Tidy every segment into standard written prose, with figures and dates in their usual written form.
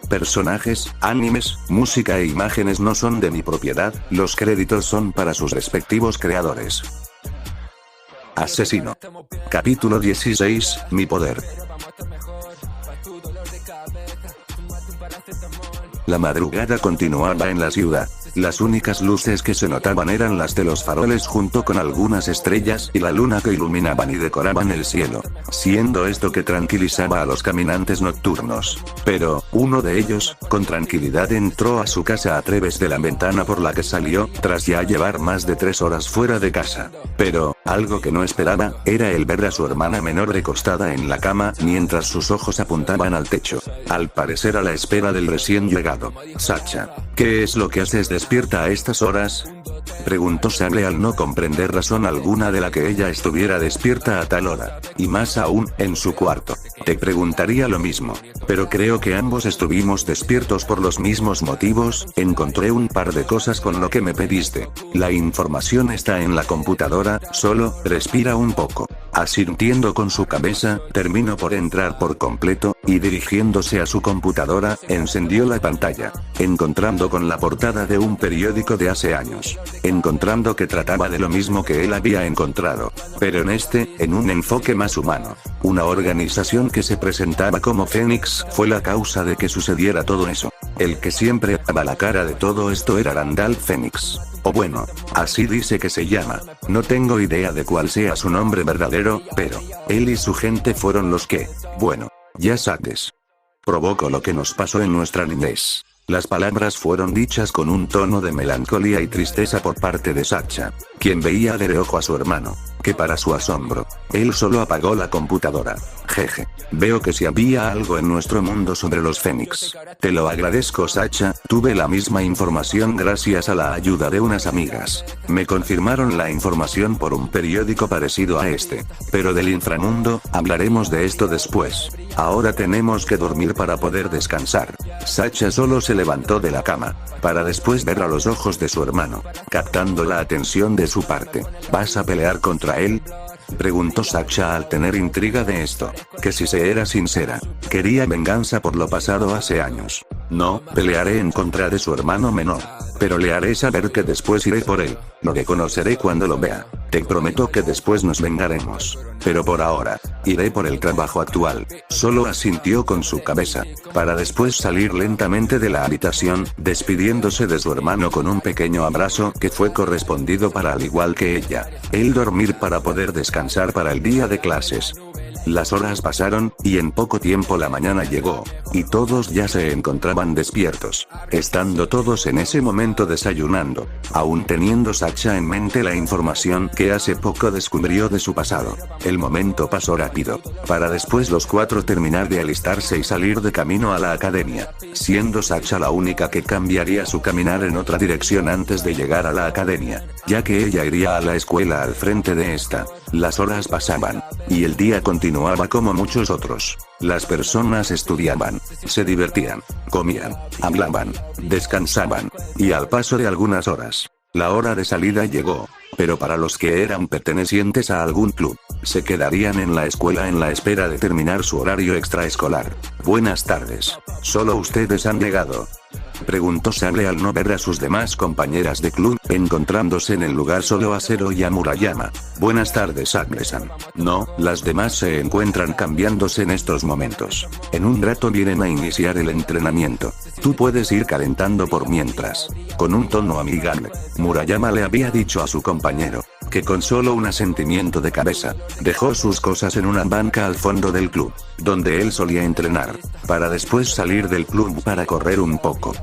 Personajes, animes, música e imágenes no son de mi propiedad, los créditos son para sus respectivos creadores. Asesino. Capítulo 16, Mi poder. La madrugada continuaba en la ciudad. Las únicas luces que se notaban eran las de los faroles junto con algunas estrellas y la luna que iluminaban y decoraban el cielo, siendo esto que tranquilizaba a los caminantes nocturnos. Pero, uno de ellos, con tranquilidad entró a su casa a través de la ventana por la que salió, tras ya llevar más de 3 horas fuera de casa. Pero, algo que no esperaba, era el ver a su hermana menor recostada en la cama, mientras sus ojos apuntaban al techo. Al parecer a la espera del recién llegado. Sacha, ¿qué es lo que haces despierta a estas horas? Preguntó Sable al no comprender razón alguna de la que ella estuviera despierta a tal hora. Y más aún, en su cuarto. Te preguntaría lo mismo. Pero creo que ambos estuvimos despiertos por los mismos motivos. Encontré un par de cosas con lo que me pediste. La información está en la computadora, solo, respira un poco. Asintiendo con su cabeza, terminó por entrar por completo, y dirigiéndose a su computadora, encendió la pantalla. Encontrando con la portada de un periódico de hace años. Encontrando que trataba de lo mismo que él había encontrado. Pero en un enfoque más humano. Una organización que se presentaba como Fénix fue la causa de que sucediera todo eso. El que siempre daba la cara de todo esto era Randall Fénix. O bueno, así dice que se llama. No tengo idea de cuál sea su nombre verdadero, pero él y su gente fueron los que, bueno, ya sabes. Provocó lo que nos pasó en nuestra niñez. Las palabras fueron dichas con un tono de melancolía y tristeza por parte de Sacha, quien veía de reojo a su hermano, que para su asombro, él solo apagó la computadora. Jeje. Veo que si había algo en nuestro mundo sobre los Fénix. Te lo agradezco, Sacha, tuve la misma información gracias a la ayuda de unas amigas. Me confirmaron la información por un periódico parecido a este. Pero del inframundo, hablaremos de esto después. Ahora tenemos que dormir para poder descansar. Sacha solo se levantó de la cama, para después ver a los ojos de su hermano, captando la atención de su parte. ¿Vas a pelear contra él? Preguntó Sacha al tener intriga de esto, que si se era sincera, quería venganza por lo pasado hace años. No, pelearé en contra de su hermano menor. Pero le haré saber que después iré por él. Lo reconoceré cuando lo vea. Te prometo que después nos vengaremos. Pero por ahora, iré por el trabajo actual. Solo asintió con su cabeza, para después salir lentamente de la habitación, despidiéndose de su hermano con un pequeño abrazo que fue correspondido para al igual que ella. Él dormir para poder descansar para el día de clases. Las horas pasaron, y en poco tiempo la mañana llegó, y todos ya se encontraban despiertos, estando todos en ese momento desayunando, aún teniendo Sacha en mente la información que hace poco descubrió de su pasado. El momento pasó rápido, para después los 4 terminar de alistarse y salir de camino a la academia, siendo Sacha la única que cambiaría su caminar en otra dirección antes de llegar a la academia, ya que ella iría a la escuela al frente de esta. Las horas pasaban, y el día continuaba como muchos otros. Las personas estudiaban, se divertían, comían, hablaban, descansaban, y al paso de algunas horas, la hora de salida llegó, pero para los que eran pertenecientes a algún club, se quedarían en la escuela en la espera de terminar su horario extraescolar. Buenas tardes, ¿solo ustedes han llegado? Preguntó Sable al no ver a sus demás compañeras de club, encontrándose en el lugar solo a Zero y a Murayama. Buenas tardes, Sable-san. No, las demás se encuentran cambiándose en estos momentos. En un rato vienen a iniciar el entrenamiento. Tú puedes ir calentando por mientras. Con un tono amigable, Murayama le había dicho a su compañero, que con solo un asentimiento de cabeza, dejó sus cosas en una banca al fondo del club, donde él solía entrenar, para después salir del club para correr un poco.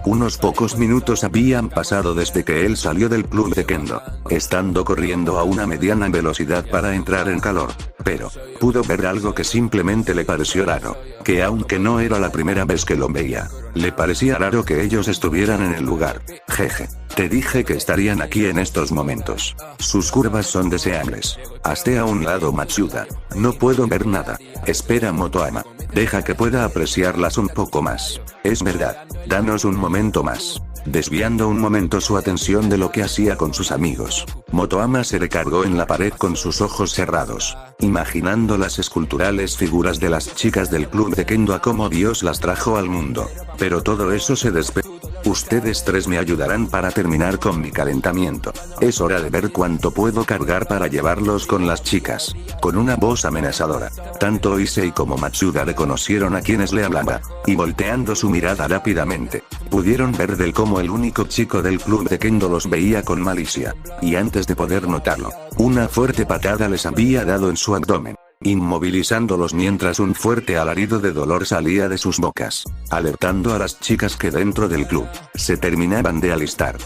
Unos pocos minutos habían pasado desde que él salió del club de Kendo, estando corriendo a una mediana velocidad para entrar en calor, pero pudo ver algo que simplemente le pareció raro, que aunque no era la primera vez que lo veía, le parecía raro que ellos estuvieran en el lugar. Jeje, te dije que estarían aquí en estos momentos. Sus curvas son deseables. Hazte a un lado, Matsuda. No puedo ver nada. Espera, Motoama. Deja que pueda apreciarlas un poco más. Es verdad. Danos un momento más. Desviando un momento su atención de lo que hacía con sus amigos, Motoama se recargó en la pared con sus ojos cerrados, imaginando las esculturales figuras de las chicas del club de Kendo a cómo Dios las trajo al mundo. Pero todo eso se despejó. Ustedes tres me ayudarán para terminar con mi calentamiento. Es hora de ver cuánto puedo cargar para llevarlos con las chicas. Con una voz amenazadora, tanto Issei como Matsuda reconocieron a quienes le hablaba, y volteando su mirada rápidamente, pudieron ver del cómo el único chico del club de Kendo los veía con malicia. Y antes de poder notarlo, una fuerte patada les había dado en su abdomen, inmovilizándolos mientras un fuerte alarido de dolor salía de sus bocas, alertando a las chicas que dentro del club se terminaban de alistar.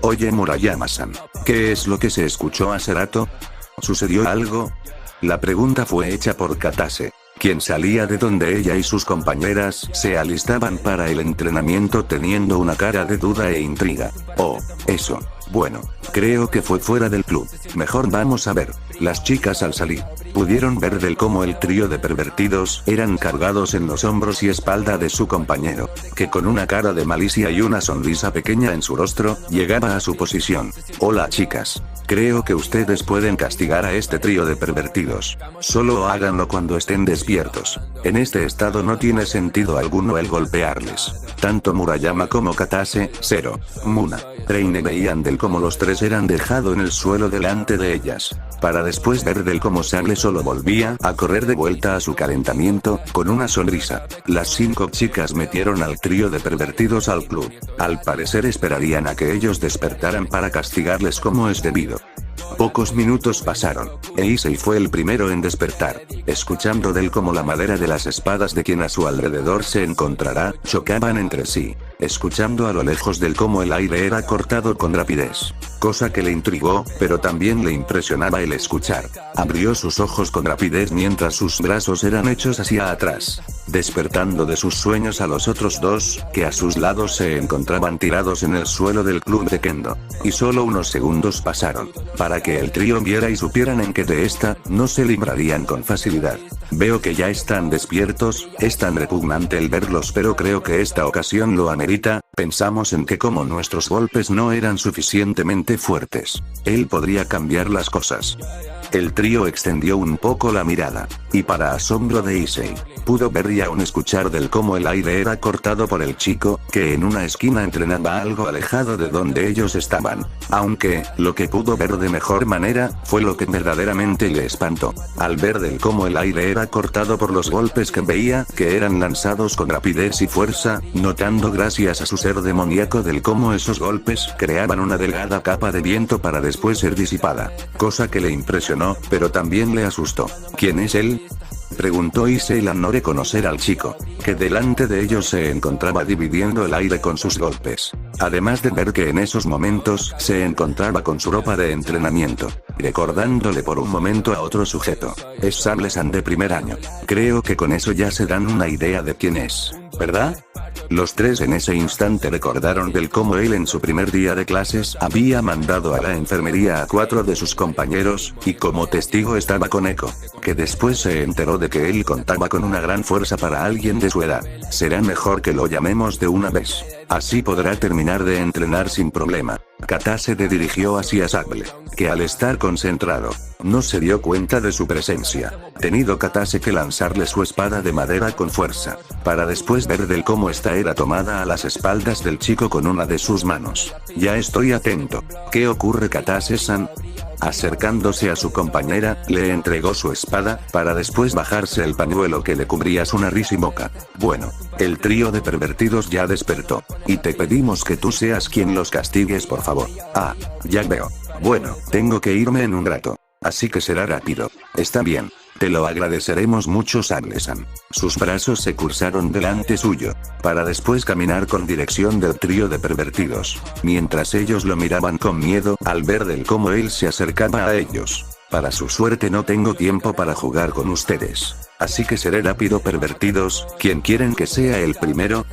Oye Murayama-san, ¿qué es lo que se escuchó hace rato? ¿Sucedió algo? La pregunta fue hecha por Katase, quien salía de donde ella y sus compañeras se alistaban para el entrenamiento teniendo una cara de duda e intriga. Oh, eso. Bueno, creo que fue fuera del club. Mejor vamos a ver. Las chicas al salir, pudieron ver del cómo el trío de pervertidos eran cargados en los hombros y espalda de su compañero, que con una cara de malicia y una sonrisa pequeña en su rostro, llegaba a su posición. Hola chicas. Creo que ustedes pueden castigar a este trío de pervertidos. Solo háganlo cuando estén despiertos. En este estado no tiene sentido alguno el golpearles. Tanto Murayama como Katase, Zero, Muna, Reine veían del cómo los tres eran dejado en el suelo delante de ellas, para después ver del cómo Sable solo volvía a correr de vuelta a su calentamiento, con una sonrisa. Las 5 chicas metieron al trío de pervertidos al club. Al parecer esperarían a que ellos despertaran para castigarles como es debido. Pocos minutos pasaron, e Issei fue el primero en despertar, escuchando del cómo la madera de las espadas de quien a su alrededor se encontrará, chocaban entre sí, escuchando a lo lejos del cómo el aire era cortado con rapidez, cosa que le intrigó, pero también le impresionaba el escuchar. Abrió sus ojos con rapidez mientras sus brazos eran hechos hacia atrás, despertando de sus sueños a los otros dos, que a sus lados se encontraban tirados en el suelo del club de Kendo. Y solo unos segundos pasaron, para que el trío viera y supieran en que de esta, no se librarían con facilidad. Veo que ya están despiertos, es tan repugnante el verlos pero creo que esta ocasión lo amerita. Pensamos en que como nuestros golpes no eran suficientemente fuertes, él podría cambiar las cosas. El trío extendió un poco la mirada, y para asombro de Issei, pudo ver y aún escuchar del cómo el aire era cortado por el chico, que en una esquina entrenaba algo alejado de donde ellos estaban. Aunque, lo que pudo ver de mejor manera, fue lo que verdaderamente le espantó, al ver del cómo el aire era cortado por los golpes que veía, que eran lanzados con rapidez y fuerza, notando gracias a su ser demoníaco del cómo esos golpes creaban una delgada capa de viento para después ser disipada, cosa que le impresionó, pero también le asustó. ¿Quién es él?, preguntó Issei al no reconocer al chico, que delante de ellos se encontraba dividiendo el aire con sus golpes, además de ver que en esos momentos se encontraba con su ropa de entrenamiento, recordándole por un momento a otro sujeto. Es Sable-san de primer año. Creo que con eso ya se dan una idea de quién es, ¿verdad? Los tres en ese instante recordaron del cómo él en su primer día de clases había mandado a la enfermería a 4 de sus compañeros, y como testigo estaba con Eko, que después se enteró de que él contaba con una gran fuerza para alguien de su edad. Será mejor que lo llamemos de una vez. Así podrá terminar de entrenar sin problema. Katase se dirigió hacia Sable, que al estar concentrado, no se dio cuenta de su presencia, tenido Katase que lanzarle su espada de madera con fuerza, para después ver del cómo esta era tomada a las espaldas del chico con una de sus manos. Ya estoy atento. ¿Qué ocurre Katase-san? Acercándose a su compañera, le entregó su espada, para después bajarse el pañuelo que le cubría su nariz y boca. Bueno, el trío de pervertidos ya despertó, y te pedimos que tú seas quien los castigues por favor. Ah, ya veo. Bueno, tengo que irme en un rato, así que será rápido. Está bien. Te lo agradeceremos mucho, Sable-san. Sus brazos se cruzaron delante suyo, para después caminar con dirección del trío de pervertidos, mientras ellos lo miraban con miedo al ver del cómo él se acercaba a ellos. Para su suerte no tengo tiempo para jugar con ustedes, así que seré rápido, pervertidos. ¿Quién quieren que sea el primero?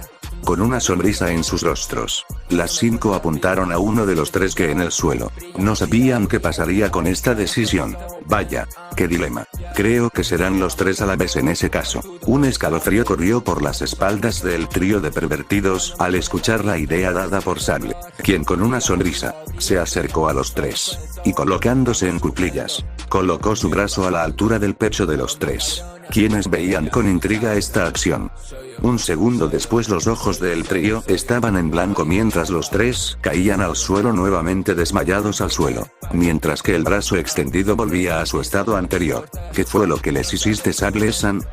con una sonrisa en sus rostros. Las 5 apuntaron a uno de los 3 que en el suelo. No sabían qué pasaría con esta decisión. Vaya, qué dilema. Creo que serán los 3 a la vez en ese caso. Un escalofrío corrió por las espaldas del trío de pervertidos al escuchar la idea dada por Sable, quien con una sonrisa, se acercó a los 3. Y colocándose en cuclillas, colocó su brazo a la altura del pecho de los 3, quienes veían con intriga esta acción. Un segundo después los ojos del trío estaban en blanco mientras los 3 caían al suelo nuevamente desmayados al suelo, mientras que el brazo extendido volvía a su estado anterior. ¿Qué fue lo que les hiciste, Sable-san?,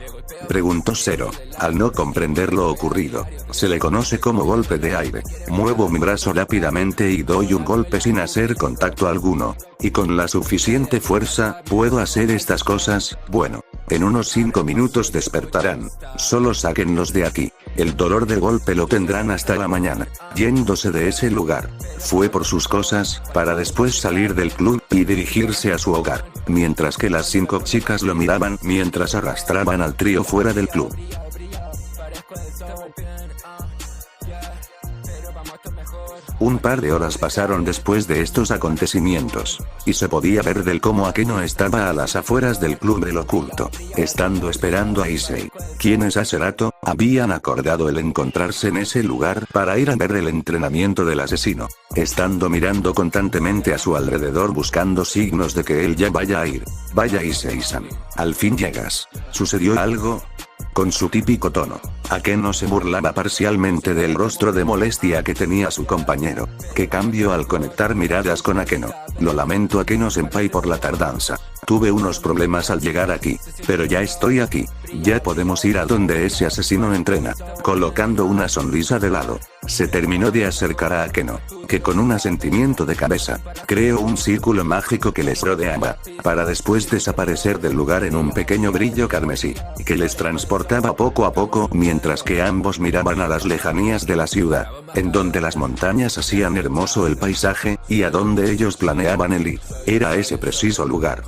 preguntó Zero, al no comprender lo ocurrido. Se le conoce como golpe de aire. Muevo mi brazo rápidamente y doy un golpe sin hacer contacto alguno. Y con la suficiente fuerza, puedo hacer estas cosas. Bueno, en unos 5 minutos despertarán. Solo sáquenlos de aquí. El dolor del golpe lo tendrán hasta la mañana. Yéndose de ese lugar, fue por sus cosas, para después salir del club y dirigirse a su hogar, mientras que las 5 chicas lo miraban mientras arrastraban al trío fuera del club. Un par de horas pasaron después de estos acontecimientos, y se podía ver del cómo Akeno estaba a las afueras del club del oculto, estando esperando a Issei, quienes hace rato habían acordado el encontrarse en ese lugar para ir a ver el entrenamiento del asesino, estando mirando constantemente a su alrededor buscando signos de que él ya vaya a ir. Vaya Issei-san, al fin llegas. ¿Sucedió algo? Con su típico tono, Akeno se burlaba parcialmente del rostro de molestia que tenía su compañero, que cambió al conectar miradas con Akeno. Lo lamento, Akeno-senpai, por la tardanza. Tuve unos problemas al llegar aquí, pero ya estoy aquí. Ya podemos ir a donde ese asesino entrena. Colocando una sonrisa de lado, se terminó de acercar a Akeno, que con un asentimiento de cabeza, creó un círculo mágico que les rodeaba, para después desaparecer del lugar en un pequeño brillo carmesí, que les transportaba poco a poco mientras que ambos miraban a las lejanías de la ciudad, en donde las montañas hacían hermoso el paisaje, y a donde ellos planeaban el ir. Era ese preciso lugar.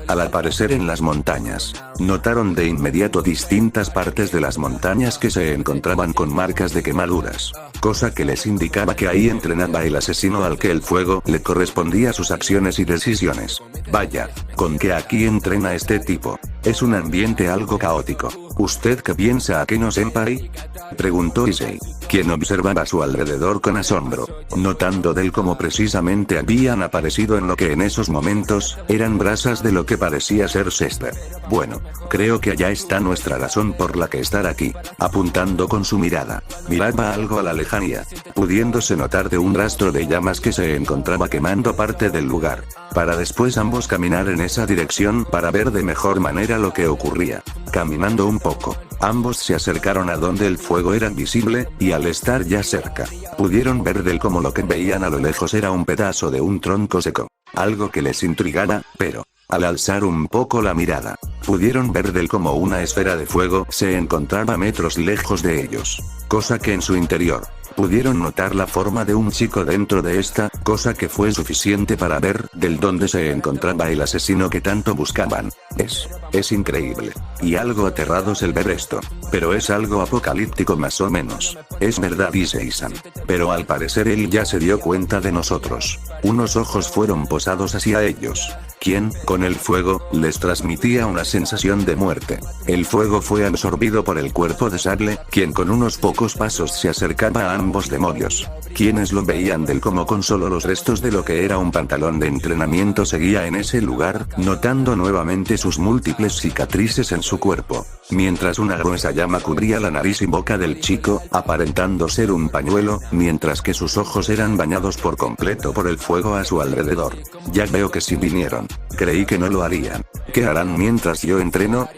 Al aparecer en las montañas, notaron de inmediato distintas partes de las montañas que se encontraban con marcas de quemaduras, cosa que les indicaba que ahí entrenaba el asesino al que el fuego le correspondía a sus acciones y decisiones. Vaya, ¿con qué aquí entrena este tipo? Es un ambiente algo caótico. ¿Usted qué piensa, Akeno-senpai?, preguntó Issei, quien observaba a su alrededor con asombro, notando del cómo precisamente habían aparecido en lo que en esos momentos eran brasas de lo que parecía ser Chester. Bueno, creo que allá está nuestra razón por la que estar aquí, apuntando con su mirada. Miraba algo a la lejanía, pudiéndose notar de un rastro de llamas que se encontraba quemando parte del lugar, para después ambos caminar en esa dirección para ver de mejor manera lo que ocurría. Caminando un poco, ambos se acercaron a donde el fuego era visible, y al estar ya cerca, pudieron ver del cómo lo que veían a lo lejos era un pedazo de un tronco seco, algo que les intrigaba, pero, al alzar un poco la mirada, pudieron ver del cómo una esfera de fuego se encontraba metros lejos de ellos, cosa que en su interior, pudieron notar la forma de un chico dentro de esta, cosa que fue suficiente para ver del dónde se encontraba el asesino que tanto buscaban. Es increíble. Y algo aterrados el ver esto. Pero es algo apocalíptico más o menos. Es verdad, Issei-san. Pero al parecer él ya se dio cuenta de nosotros. Unos ojos fueron posados hacia ellos, quien, con el fuego, les transmitía una sensación de muerte. El fuego fue absorbido por el cuerpo de Sable, quien con unos pocos pasos se acercaba a ambos demonios, quienes lo veían del cómo con solo los restos de lo que era un pantalón de entrenamiento seguía en ese lugar, notando nuevamente sus múltiples cicatrices en su cuerpo, mientras una gruesa llama cubría la nariz y boca del chico, aparentando ser un pañuelo, mientras que sus ojos eran bañados por completo por el fuego a su alrededor. Ya veo que sí vinieron. Creí que no lo harían. ¿Qué harán mientras yo entreno?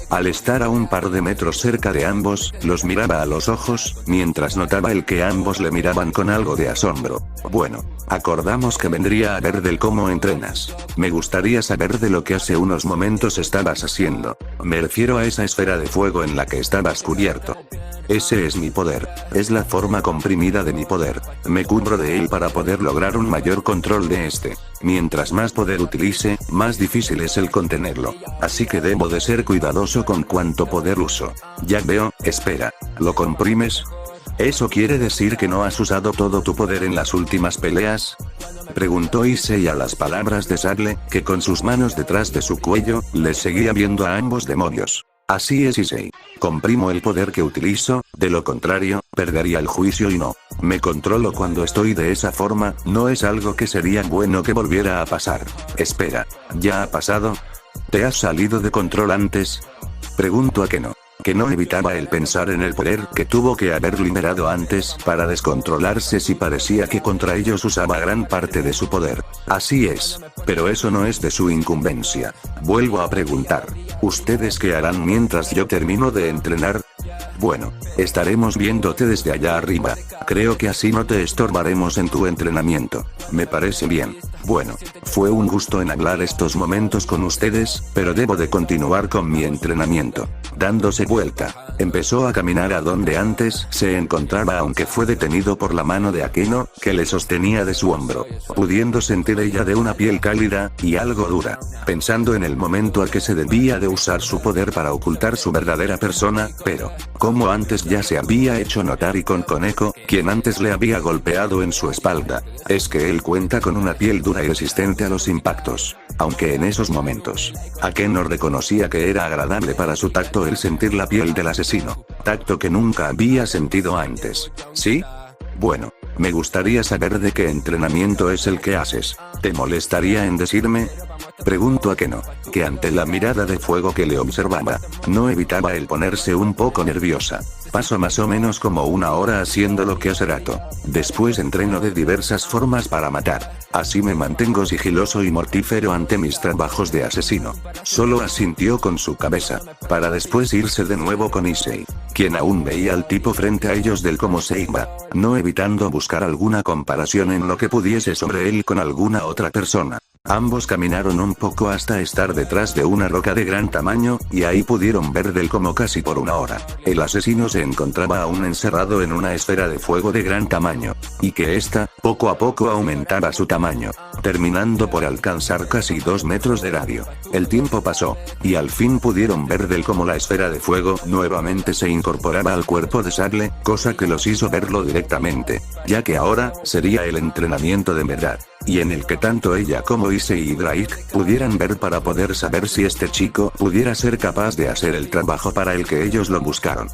Al estar a un par de metros cerca de ambos, los miraba a los ojos, mientras notaba el que ambos le miraban con algo de asombro. Bueno, acordamos que vendría a ver del cómo entrenas. Me gustaría saber de lo que hace unos momentos estabas haciendo. Me refiero a esa esfera de fuego en la que estabas cubierto. Ese es mi poder. Es la forma comprimida de mi poder. Me cubro de él para poder lograr un mayor control de este. Mientras más poder utilice, más difícil es el contenerlo. Así que debo de ser cuidadoso con cuánto poder uso. Ya veo, espera. ¿Lo comprimes? ¿Eso quiere decir que no has usado todo tu poder en las últimas peleas? Preguntó Issei a las palabras de Sable, que con sus manos detrás de su cuello, les seguía viendo a ambos demonios. Así es Issei. Comprimo el poder que utilizo, de lo contrario, perdería el juicio y no. Me controlo cuando estoy de esa forma, no es algo que sería bueno que volviera a pasar. Espera, ¿ya ha pasado? ¿Te has salido de control antes? Pregunto a Keno. Que no evitaba el pensar en el poder que tuvo que haber liberado antes para descontrolarse si parecía que contra ellos usaba gran parte de su poder. Así es. Pero eso no es de su incumbencia. Vuelvo a preguntar. ¿Ustedes qué harán mientras yo termino de entrenar? Bueno, estaremos viéndote desde allá arriba. Creo que así no te estorbaremos en tu entrenamiento. Me parece bien. Bueno, fue un gusto entablar estos momentos con ustedes, pero debo de continuar con mi entrenamiento. Dándose vuelta, empezó a caminar a donde antes se encontraba, aunque fue detenido por la mano de Akeno, que le sostenía de su hombro, pudiendo sentir ella de una piel cálida, y algo dura, pensando en el momento a que se debía de usar su poder para ocultar su verdadera persona, pero, como antes ya se había hecho notar y con Koneko, quien antes le había golpeado en su espalda, es que él cuenta con una piel dura y resistente a los impactos. Aunque en esos momentos, Akeno reconocía que era agradable para su tacto el sentir la piel del asesino, tacto que nunca había sentido antes. ¿Sí? Bueno, me gustaría saber de qué entrenamiento es el que haces. ¿Te molestaría en decirme? Pregunto a Keno, que ante la mirada de fuego que le observaba, no evitaba el ponerse un poco nerviosa. Paso más o menos como una hora haciendo lo que hace rato. Después entreno de diversas formas para matar. Así me mantengo sigiloso y mortífero ante mis trabajos de asesino. Solo asintió con su cabeza, para después irse de nuevo con Issei, quien aún veía al tipo frente a ellos del cómo se iba, no evitando buscar alguna comparación en lo que pudiese sobre él con alguna otra persona. Ambos caminaron un poco hasta estar detrás de una roca de gran tamaño, y ahí pudieron ver del cómo casi por una hora, el asesino se encontraba aún encerrado en una esfera de fuego de gran tamaño, y que ésta, poco a poco aumentaba su tamaño, terminando por alcanzar casi 2 metros de radio. El tiempo pasó, y al fin pudieron ver del cómo la esfera de fuego nuevamente se incorporaba al cuerpo de Sable, cosa que los hizo verlo directamente, ya que ahora, sería el entrenamiento de verdad, y en el que tanto ella como Issei y Drake pudieran ver para poder saber si este chico pudiera ser capaz de hacer el trabajo para el que ellos lo buscaron.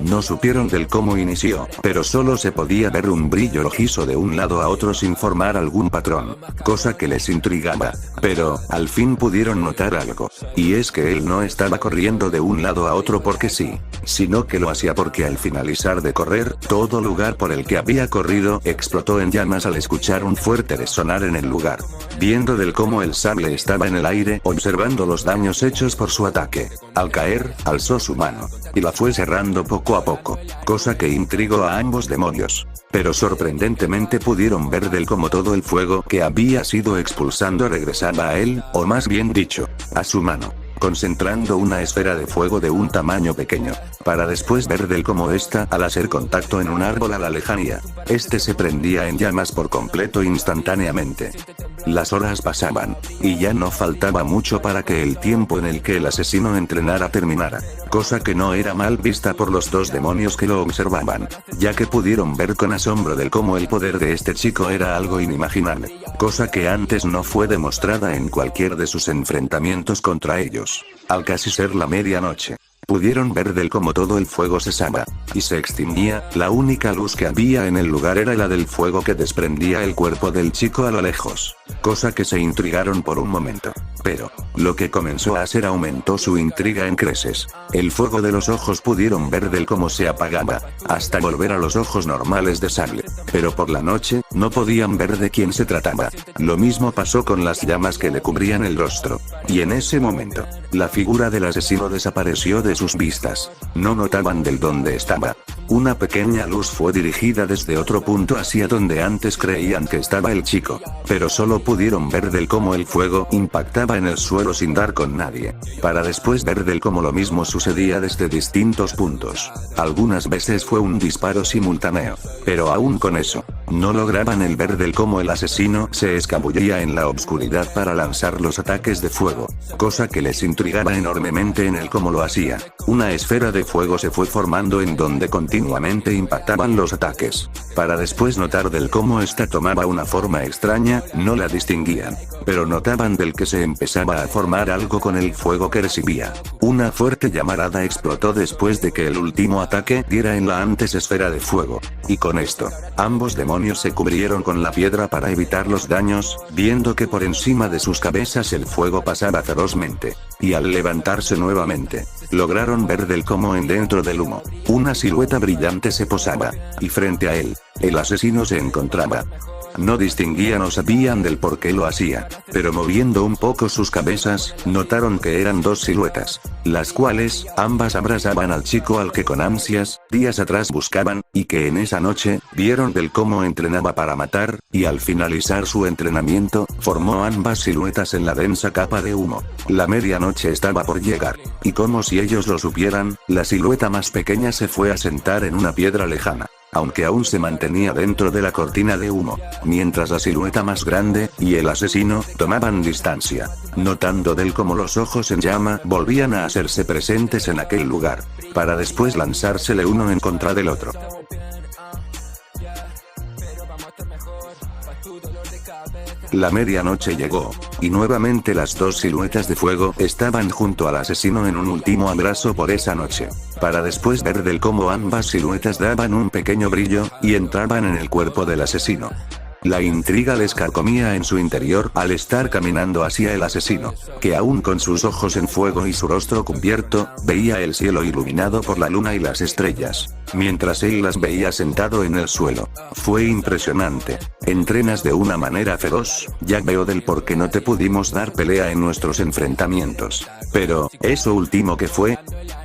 No supieron del cómo inició, pero solo se podía ver un brillo rojizo de un lado a otro sin formar algún patrón, cosa que les intrigaba, pero, al fin pudieron notar algo, y es que él no estaba corriendo de un lado a otro porque sí, sino que lo hacía porque al finalizar de correr, todo lugar por el que había corrido explotó en llamas al escuchar un fuerte resonar en el lugar. Viendo del cómo el sable estaba en el aire, observando los daños hechos por su ataque, al caer, alzó su mano, y la fue cerrando poco a poco, cosa que intrigó a ambos demonios. Pero sorprendentemente pudieron ver del cómo todo el fuego que había sido expulsando regresaba a él, o más bien dicho, a su mano, concentrando una esfera de fuego de un tamaño pequeño, para después ver del cómo ésta, al hacer contacto en un árbol a la lejanía, este se prendía en llamas por completo instantáneamente. Las horas pasaban, y ya no faltaba mucho para que el tiempo en el que el asesino entrenara terminara, cosa que no era mal vista por los dos demonios que lo observaban, ya que pudieron ver con asombro del cómo el poder de este chico era algo inimaginable, cosa que antes no fue demostrada en cualquier de sus enfrentamientos contra ellos. Al casi ser la medianoche, pudieron ver del cómo todo el fuego cesaba, y se extinguía, la única luz que había en el lugar era la del fuego que desprendía el cuerpo del chico a lo lejos, cosa que se intrigaron por un momento. Pero, lo que comenzó a hacer aumentó su intriga en creces. El fuego de los ojos pudieron ver del cómo se apagaba, hasta volver a los ojos normales de Sable. Pero por la noche, no podían ver de quién se trataba. Lo mismo pasó con las llamas que le cubrían el rostro. Y en ese momento, la figura del asesino desapareció de sus vistas. No notaban del dónde estaba. Una pequeña luz fue dirigida desde otro punto hacia donde antes creían que estaba el chico, pero solo pudieron ver del cómo el fuego impactaba en el suelo sin dar con nadie, para después ver del cómo lo mismo sucedía desde distintos puntos. Algunas veces fue un disparo simultáneo, pero aún con eso, No lograban el ver del cómo el asesino se escabullía en la obscuridad para lanzar los ataques de fuego, cosa que les intrigaba enormemente en el cómo lo hacía. Una esfera de fuego se fue formando en donde continuamente impactaban los ataques. Para después notar del cómo esta tomaba una forma extraña, no la distinguían, pero notaban del que se empezaba a formar algo con el fuego que recibía. Una fuerte llamarada explotó después de que el último ataque diera en la antes esfera de fuego. Y con esto, ambos demonios se cubrieron con la piedra para evitar los daños, viendo que por encima de sus cabezas el fuego pasaba ferozmente. Y al levantarse nuevamente, lograron ver del cómo en dentro del humo, una silueta brillante se posaba, y frente a él, el asesino se encontraba. No distinguían o sabían del por qué lo hacía, pero moviendo un poco sus cabezas, notaron que eran dos siluetas, las cuales, ambas abrazaban al chico al que con ansias, días atrás buscaban, y que en esa noche, vieron del cómo entrenaba para matar, y al finalizar su entrenamiento, formó ambas siluetas en la densa capa de humo. La medianoche estaba por llegar, y como si ellos lo supieran, la silueta más pequeña se fue a sentar en una piedra lejana, aunque aún se mantenía dentro de la cortina de humo, mientras la silueta más grande, y el asesino, tomaban distancia, notando del cómo los ojos en llama volvían a hacerse presentes en aquel lugar, para después lanzársele uno en contra del otro. La medianoche llegó, y nuevamente las dos siluetas de fuego estaban junto al asesino en un último abrazo por esa noche, para después ver del cómo ambas siluetas daban un pequeño brillo, y entraban en el cuerpo del asesino. La intriga les carcomía en su interior al estar caminando hacia el asesino, que aún con sus ojos en fuego y su rostro cubierto, veía el cielo iluminado por la luna y las estrellas, mientras él las veía sentado en el suelo. Fue impresionante. Entrenas de una manera feroz, ya veo del por qué no te pudimos dar pelea en nuestros enfrentamientos. Pero, ¿eso último qué fue?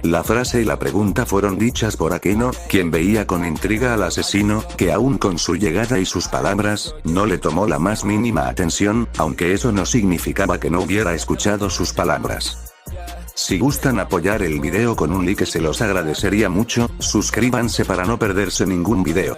La frase y la pregunta fueron dichas por Akeno, quien veía con intriga al asesino, que aún con su llegada y sus palabras, no le tomó la más mínima atención, aunque eso no significaba que no hubiera escuchado sus palabras. Si gustan apoyar el video con un like se los agradecería mucho, suscríbanse para no perderse ningún video.